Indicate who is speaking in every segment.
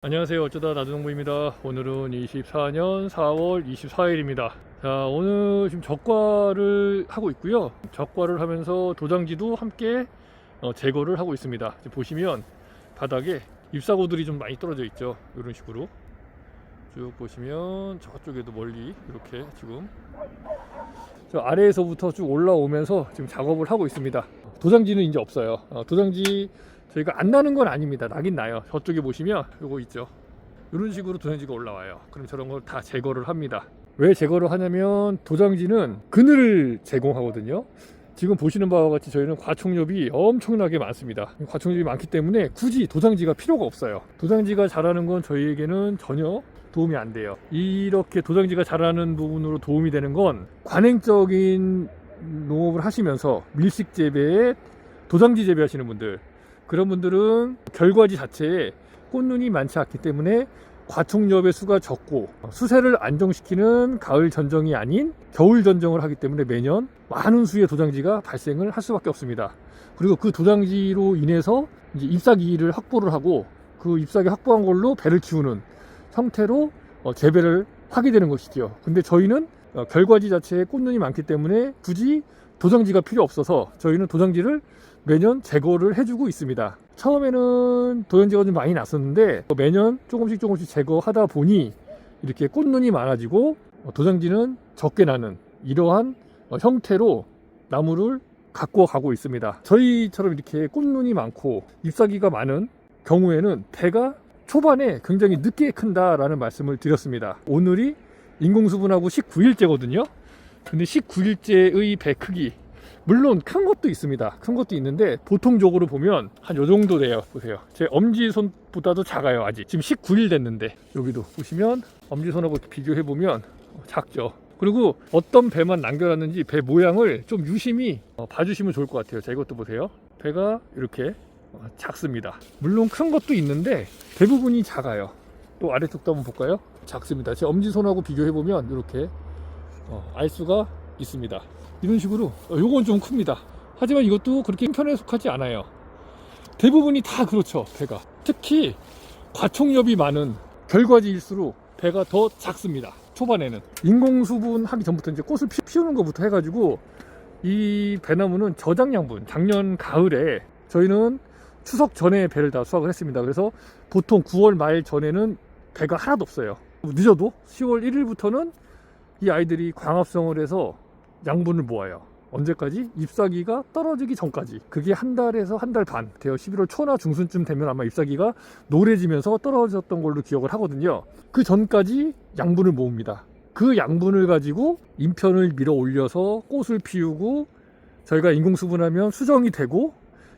Speaker 1: 안녕하세요. 어쩌다 나도농부입니다. 오늘은 24년 4월 24일입니다. 자, 오늘 지금 적과를 하고 있고요. 적과를 하면서 도장지도 함께 제거를 하고 있습니다. 지금 보시면 바닥에 잎사고들이 좀 많이 떨어져 있죠. 이런 식으로 쭉 보시면 저쪽에도 멀리 이렇게 지금 저 아래에서부터 쭉 올라오면서 지금 작업을 하고 있습니다. 도장지는 이제 없어요. 도장지 저희가 안 나는 건 아닙니다. 나긴 나요. 저쪽에 보시면 요거 있죠. 이런 식으로 도장지가 올라와요. 그럼 저런 걸 다 제거를 합니다. 왜 제거를 하냐면 도장지는 그늘을 제공하거든요. 지금 보시는 바와 같이 저희는 과총엽이 엄청나게 많습니다. 과총엽이 많기 때문에 굳이 도장지가 필요가 없어요. 도장지가 자라는 건 저희에게는 전혀 도움이 안 돼요. 이렇게 도장지가 자라는 부분으로 도움이 되는 건 관행적인 농업을 하시면서 밀식 재배에 도장지 재배하시는 분들, 그런 분들은 결과지 자체에 꽃눈이 많지 않기 때문에 과총엽의 수가 적고 수세를 안정시키는 가을 전정이 아닌 겨울 전정을 하기 때문에 매년 많은 수의 도장지가 발생을 할 수밖에 없습니다. 그리고 그 도장지로 인해서 이제 잎사귀를 확보를 하고 그 잎사귀 확보한 걸로 배를 키우는 형태로 재배를 하게 되는 것이죠. 근데 저희는 결과지 자체에 꽃눈이 많기 때문에 굳이 도장지가 필요 없어서 저희는 도장지를 매년 제거를 해주고 있습니다. 처음에는 도장지가 좀 많이 났었는데 매년 조금씩 제거하다 보니 이렇게 꽃눈이 많아지고 도장지는 적게 나는 이러한 형태로 나무를 가꾸어 가고 있습니다. 저희처럼 이렇게 꽃눈이 많고 잎사귀가 많은 경우에는 배가 초반에 굉장히 늦게 큰다라는 말씀을 드렸습니다. 오늘이 인공수분하고 19일째거든요. 근데 19일째의 배 크기, 물론 큰 것도 있습니다. 큰 것도 있는데 보통적으로 보면 한 요 정도 돼요. 보세요. 제 엄지손보다도 작아요. 아직 지금 19일 됐는데 여기도 보시면 엄지손하고 비교해 보면 작죠. 그리고 어떤 배만 남겨놨는지 배 모양을 좀 유심히 봐주시면 좋을 것 같아요. 자, 이것도 보세요. 배가 이렇게 작습니다. 물론 큰 것도 있는데 대부분이 작아요. 또 아래쪽도 한번 볼까요? 작습니다. 제 엄지손하고 비교해 보면 이렇게 알 수가 있습니다. 이런 식으로 요건 좀 큽니다. 하지만 이것도 그렇게 큰 편에 속하지 않아요. 대부분이 다 그렇죠. 배가 특히 과총엽이 많은 결과지일수록 배가 더 작습니다. 초반에는 인공수분 하기 전부터 이제 꽃을 피우는 것부터 해가지고 이 배나무는 저장양분, 작년 가을에 저희는 추석 전에 배를 다 수확을 했습니다. 그래서 보통 9월 말 전에는 배가 하나도 없어요. 늦어도 10월 1일부터는 이 아이들이 광합성을 해서 양분을 모아요. 언제까지? 잎사귀가 떨어지기 전까지. 그게 한 달에서 한 달 반 돼요. 11월 초나 중순쯤 되면 아마 잎사귀가 노래지면서 떨어졌던 걸로 기억을 하거든요. 그 전까지 양분을 모읍니다. 그 양분을 가지고 인편을 밀어 올려서 꽃을 피우고 저희가 인공수분하면 수정이 되고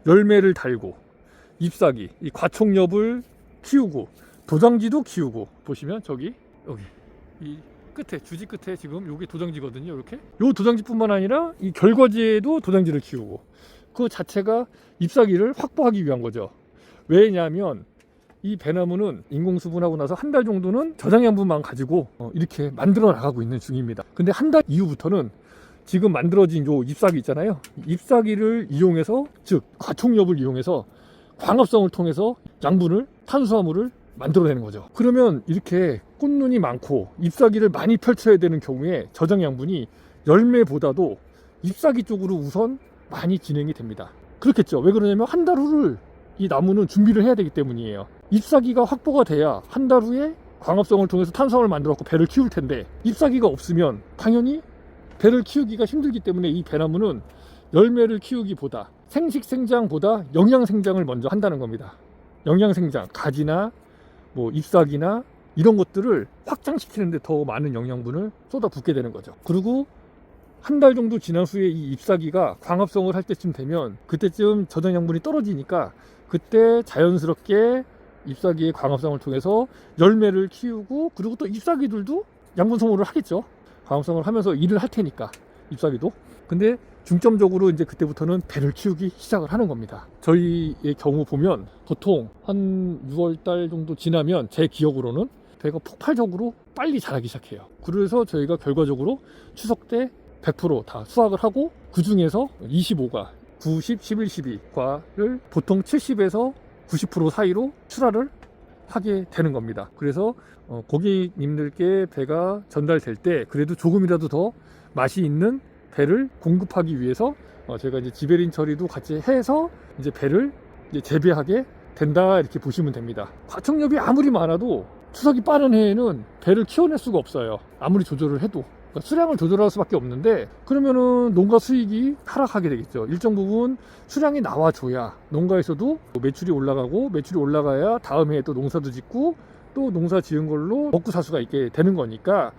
Speaker 1: 열매를 달고 잎사귀, 이 과총엽을 키우고 도장지도 키우고 보시면 여기 이 끝에 주지 끝에 지금 요게 도장지거든요. 이렇게 요 도장지뿐만 아니라 이 결과지에도 도장지를 키우고 그 자체가 잎사귀를 확보하기 위한 거죠. 왜냐하면 이 배나무는 인공수분하고 나서 한 달 정도는 저장양분만 가지고 이렇게 만들어 나가고 있는 중입니다. 근데 한 달 이후부터는 지금 만들어진 요 잎사귀 있잖아요. 잎사귀를 이용해서, 즉 과총엽을 이용해서 광합성을 통해서 양분을, 탄수화물을 만들어내는 거죠. 그러면 이렇게 꽃눈이 많고 잎사귀를 많이 펼쳐야 되는 경우에 저장양분이 열매보다도 잎사귀 쪽으로 우선 많이 진행이 됩니다. 그렇겠죠. 왜 그러냐면 한 달 후를 이 나무는 준비를 해야 되기 때문이에요. 잎사귀가 확보가 돼야 한 달 후에 광합성을 통해서 탄수화물을 만들어서 배를 키울 텐데 잎사귀가 없으면 당연히 배를 키우기가 힘들기 때문에 이 배나무는 열매를 키우기보다 생식생장보다 영양생장을 먼저 한다는 겁니다. 영양생장, 가지나 뭐 잎사귀나 이런 것들을 확장시키는데 더 많은 영양분을 쏟아붓게 되는 거죠. 그리고 한 달 정도 지난 후에 이 잎사귀가 광합성을 할 때쯤 되면 그때쯤 저장양분이 떨어지니까 그때 자연스럽게 잎사귀의 광합성을 통해서 열매를 키우고 그리고 또 잎사귀들도 양분 소모를 하겠죠. 광합성을 하면서 일을 할 테니까 잎사귀도. 근데 중점적으로 이제 그때부터는 배를 키우기 시작을 하는 겁니다. 저희의 경우 보면 보통 한 6월달 정도 지나면 제 기억으로는 배가 폭발적으로 빨리 자라기 시작해요. 그래서 저희가 결과적으로 추석 때 100% 다 수확을 하고 그 중에서 25가 90, 11, 12과를 보통 70에서 90% 사이로 출하를 하게 되는 겁니다. 그래서 고객님들께 배가 전달될 때 그래도 조금이라도 더 맛이 있는 배를 공급하기 위해서 제가 이제 지베린 처리도 같이 해서 이제 배를 이제 재배하게 된다, 이렇게 보시면 됩니다. 과청력이 아무리 많아도 추석이 빠른 해에는 배를 키워낼 수가 없어요. 아무리 조절을 해도. 그러니까 수량을 조절할 수밖에 없는데, 그러면은 농가 수익이 하락하게 되겠죠. 일정 부분 수량이 나와줘야 농가에서도 매출이 올라가고, 매출이 올라가야 다음 해에 또 농사도 짓고 또 농사 지은 걸로 먹고 살 수가 있게 되는 거니까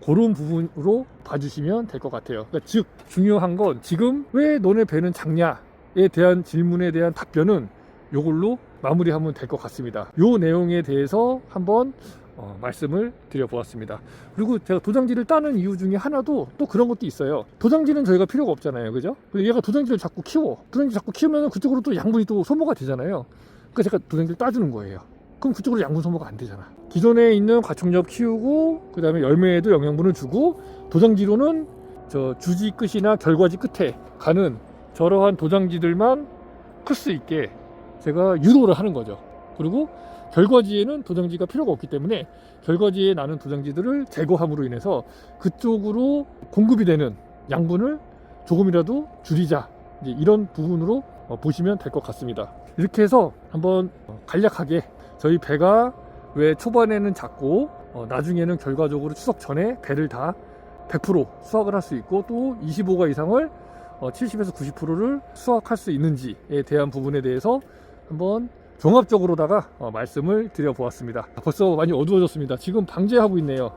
Speaker 1: 그런 부분으로 봐주시면 될 것 같아요. 그러니까 즉 중요한 건 지금 왜 너네 배는 작냐에 대한 질문에 대한 답변은 요걸로 마무리하면 될 것 같습니다. 요 내용에 대해서 한번 말씀을 드려보았습니다. 그리고 제가 도장지를 따는 이유 중에 하나도 또 그런 것도 있어요. 도장지는 저희가 필요가 없잖아요, 그죠? 얘가 도장지를 자꾸 키워. 도장지 자꾸 키우면 그쪽으로 또 양분이 또 소모가 되잖아요. 그러니까 제가 도장지를 따주는 거예요. 그럼 그쪽으로 양분 소모가 안 되잖아. 기존에 있는 과청력 키우고, 그 다음에 열매에도 영양분을 주고, 도장지로는 저 주지 끝이나 결과지 끝에 가는 저러한 도장지들만 클 수 있게 제가 유도를 하는 거죠. 그리고 결과지에는 도장지가 필요가 없기 때문에 결과지에 나는 도장지들을 제거함으로 인해서 그쪽으로 공급이 되는 양분을 조금이라도 줄이자, 이제 이런 부분으로 보시면 될 것 같습니다. 이렇게 해서 한번 간략하게 저희 배가 왜 초반에는 작고 나중에는 결과적으로 추석 전에 배를 다 100% 수확을 할 수 있고, 또 25가 이상을 70에서 90%를 수확할 수 있는지에 대한 부분에 대해서 한번 종합적으로다가 말씀을 드려보았습니다. 벌써 많이 어두워졌습니다. 지금 방제하고 있네요.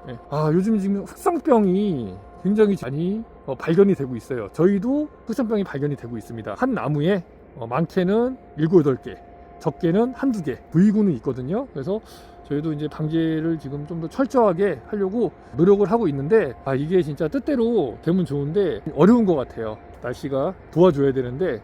Speaker 1: 요즘 지금 흑상병이 굉장히 많이 발견이 되고 있어요. 저희도 흑상병이 발견이 되고 있습니다. 한 나무에 많게는 7, 8개, 적게는 1, 2개 부위군은 있거든요. 그래서 저희도 이제 방제를 지금 좀 더 철저하게 하려고 노력을 하고 있는데, 이게 진짜 뜻대로 되면 좋은데 어려운 것 같아요. 날씨가 도와줘야 되는데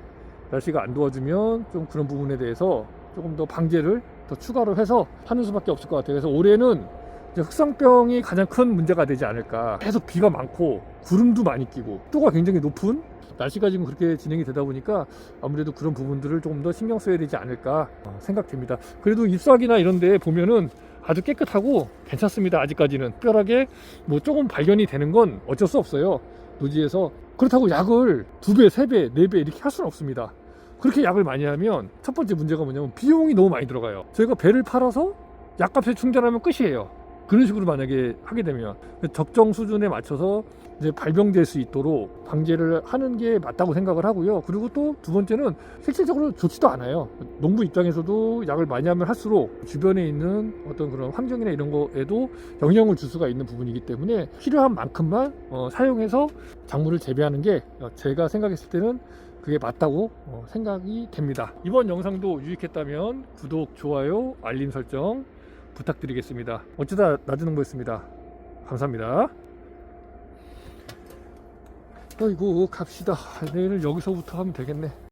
Speaker 1: 날씨가 안 도와주면 좀 그런 부분에 대해서 조금 더 방제를 더 추가로 해서 하는 수밖에 없을 것 같아요. 그래서 올해는 이제 흑상병이 가장 큰 문제가 되지 않을까. 계속 비가 많고 구름도 많이 끼고 습도가 굉장히 높은 날씨가 지금 그렇게 진행이 되다 보니까 아무래도 그런 부분들을 조금 더 신경 써야 되지 않을까 생각됩니다. 그래도 잎사귀나 이런 데 보면은 아주 깨끗하고 괜찮습니다. 아직까지는 특별하게 뭐 조금 발견이 되는 건 어쩔 수 없어요, 노지에서. 그렇다고 약을 2배, 3배, 4배 이렇게 할 수는 없습니다. 그렇게 약을 많이 하면 첫 번째 문제가 뭐냐면 비용이 너무 많이 들어가요. 저희가 배를 팔아서 약값에 충전하면 끝이에요. 그런 식으로 만약에 하게 되면 적정 수준에 맞춰서 이제 발병될 수 있도록 방제를 하는 게 맞다고 생각을 하고요. 그리고 또 두 번째는 실질적으로 좋지도 않아요. 농부 입장에서도 약을 많이 하면 할수록 주변에 있는 어떤 그런 환경이나 이런 거에도 영향을 줄 수가 있는 부분이기 때문에 필요한 만큼만 사용해서 작물을 재배하는 게 제가 생각했을 때는 그게 맞다고 생각이 됩니다. 이번 영상도 유익했다면 구독, 좋아요, 알림 설정 부탁드리겠습니다. 어쩌다 낮은 농부였습니다. 감사합니다. 아이고 갑시다. 내일 여기서부터 하면 되겠네.